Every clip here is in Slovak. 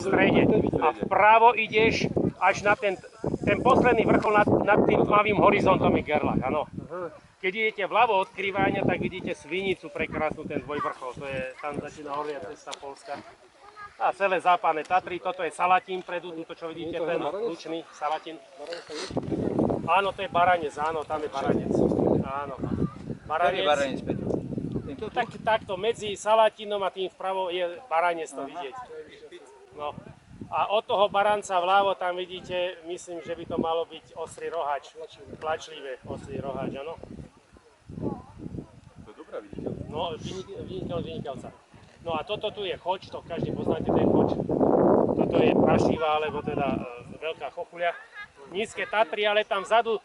strede. A vpravo ideš až na ten posledný vrchol nad tým tmavým horizontom je Gerlach, áno. Keď idete vľavo od Kriváňa, tak vidíte Svinicu, prekrásnu ten dvojvrchol. To je, tam začína horia cesta Polska. A celé západné Tatry, toto je Salatín predu, to čo vidíte, ten lučný Salatín. Áno, to je Baranec, áno, tam je Baranec. Áno. Baranec. Takto medzi Salatínom a tým vpravo je Baranec to vidieť. No. A od toho Baranca vľavo tam vidíte, myslím, že by to malo byť Ostrý Roháč. Tlačlivé Ostrý Roháč, áno. To je dobrá viditeľ. No, vynikavca. No a toto tu je Choč, to každý poznáte, ten Choč. Toto je prašivá, alebo teda veľká chochuľa. Nízke Tatry, ale tam vzadu,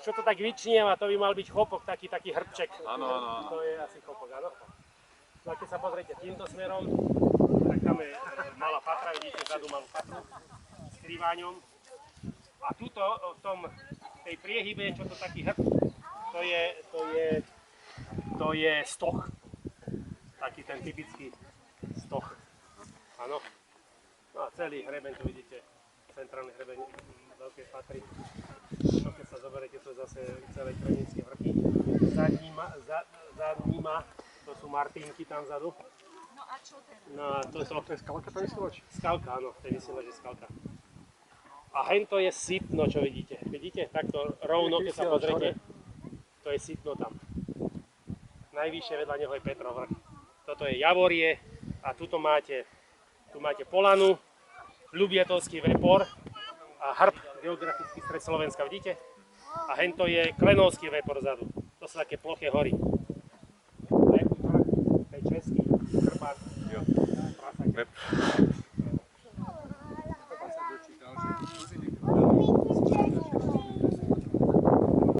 čo to tak vyčnieva, to by mal byť chopok, taký hrbček. Áno. To je asi chopok, áno. No a keď sa pozriete týmto smerom, tak tam je malá patra, vidíte vzadu malú patru s Kriváňom. A tuto, v tej priehybe, čo to taký hrb, to je stoch. Taký ten typický stoch. Áno. No a celý hreben, tu vidíte, centrálny hreben veľkej patry. No keď sa zoberiete, to je zase celé Kremnické vrchy. Za nima, to sú Martínky tam vzadu. No a čo teraz? No a to je skalka, to vysielač? Skalka, áno, to je vysielač, je skalka. A hento je Sitno, čo vidíte. Vidíte? Takto rovno, keď sa pozriete, to je Sitno tam. Najvyššie vedľa neho je Petrov vrch. Toto je Javorie a tu máte Polanu, Ľubietovský Vepor a hrb, geografický stred Slovenska, vidíte? A hento je Klenovský Vepor vzadu. To sú také ploché hory. To je český Krbát.